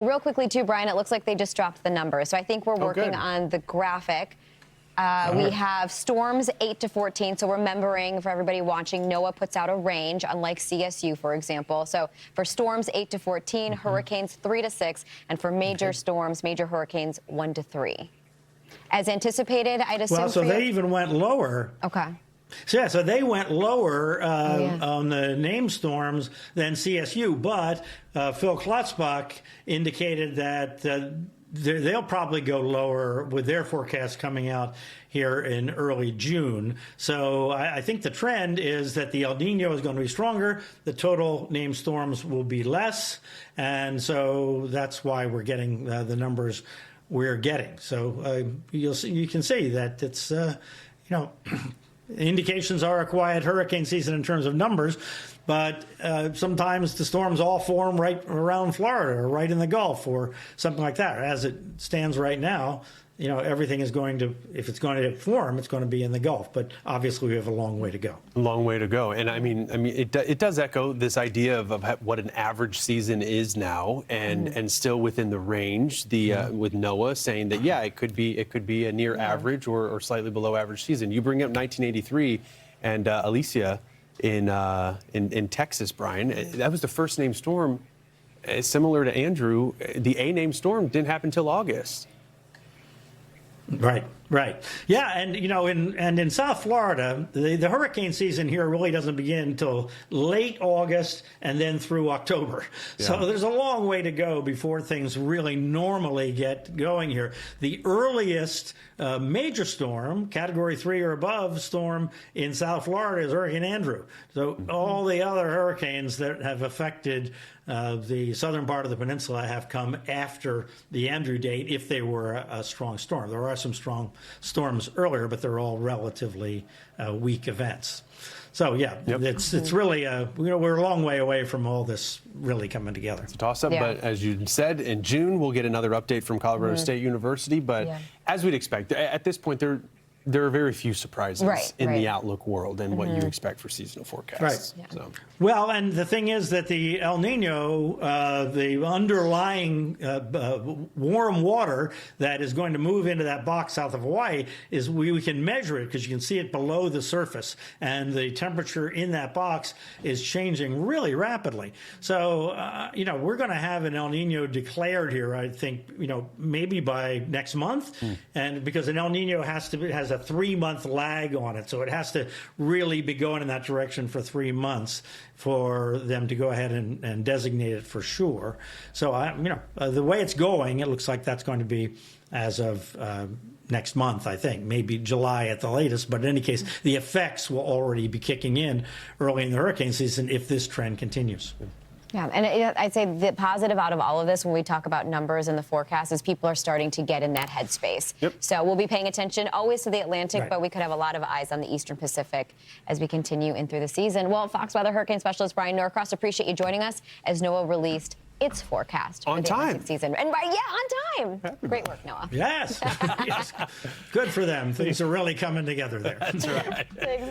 Real quickly, too, Bryan, it looks like they just dropped the numbers. So I think we're working on the graphic. We have storms 8 to 14. So remembering, for everybody watching, NOAA puts out a range, unlike CSU, for example. So for storms 8 to 14, hurricanes 3 to 6, and for major storms, major hurricanes 1 to 3. As anticipated, I'd assume. Well, so they even went lower. Okay. So they went lower on the named storms than CSU, but Phil Klotzbach indicated that they'll probably go lower with their forecast coming out here in early June. So I think the trend is that the El Niño is going to be stronger, the total named storms will be less, and so that's why we're getting the numbers we're getting. So you can see that it's, indications are a quiet hurricane season in terms of numbers, but sometimes the storms all form right around Florida or right in the Gulf or something like that. As it stands right now, everything is going to, if it's going to form, it's going to be in the Gulf. But obviously, we have a long way to go. A long way to go. And I mean, it does echo this idea of what an average season is now, and still within the range. With NOAA saying that it could be a near average or slightly below average season. You bring up 1983 and Alicia in Texas, Bryan. That was the first named storm. Similar to Andrew, the A named storm didn't happen until August. Right. Yeah, and in South Florida, the hurricane season here really doesn't begin until late August and then through October. Yeah. So there's a long way to go before things really normally get going here. The earliest major storm, Category 3 or above storm in South Florida is Hurricane Andrew. So all the other hurricanes that have affected the southern part of the peninsula have come after the Andrew date if they were a strong storm. There are some strong storms earlier, but they're all relatively weak events. So, it's really, we're a long way away from all this really coming together. It's a toss-up, but as you said, in June, we'll get another update from Colorado State University. But as we'd expect, at this point, there are very few surprises in the outlook world and what you expect for seasonal forecasts. Right. So. Well, and the thing is that the El Niño, the underlying warm water that is going to move into that box south of Hawaii, is we can measure it because you can see it below the surface, and the temperature in that box is changing really rapidly. So, we're going to have an El Niño declared here, I think, maybe by next month, and because an El Niño has a 3-month lag on it, so it has to really be going in that direction for 3 months for them to go ahead and designate it for sure. So, the way it's going, it looks like that's going to be as of next month, I think, maybe July at the latest. But in any case, the effects will already be kicking in early in the hurricane season if this trend continues. Yeah, and I'd say the positive out of all of this when we talk about numbers and the forecast is people are starting to get in that headspace. So we'll be paying attention always to the Atlantic, but we could have a lot of eyes on the Eastern Pacific as we continue in through the season. Well, Fox Weather Hurricane Specialist Bryan Norcross, appreciate you joining us as NOAA released its forecast for the Atlantic season. And on time. Great work, NOAA. Yes. Good for them. Things are really coming together there. That's right.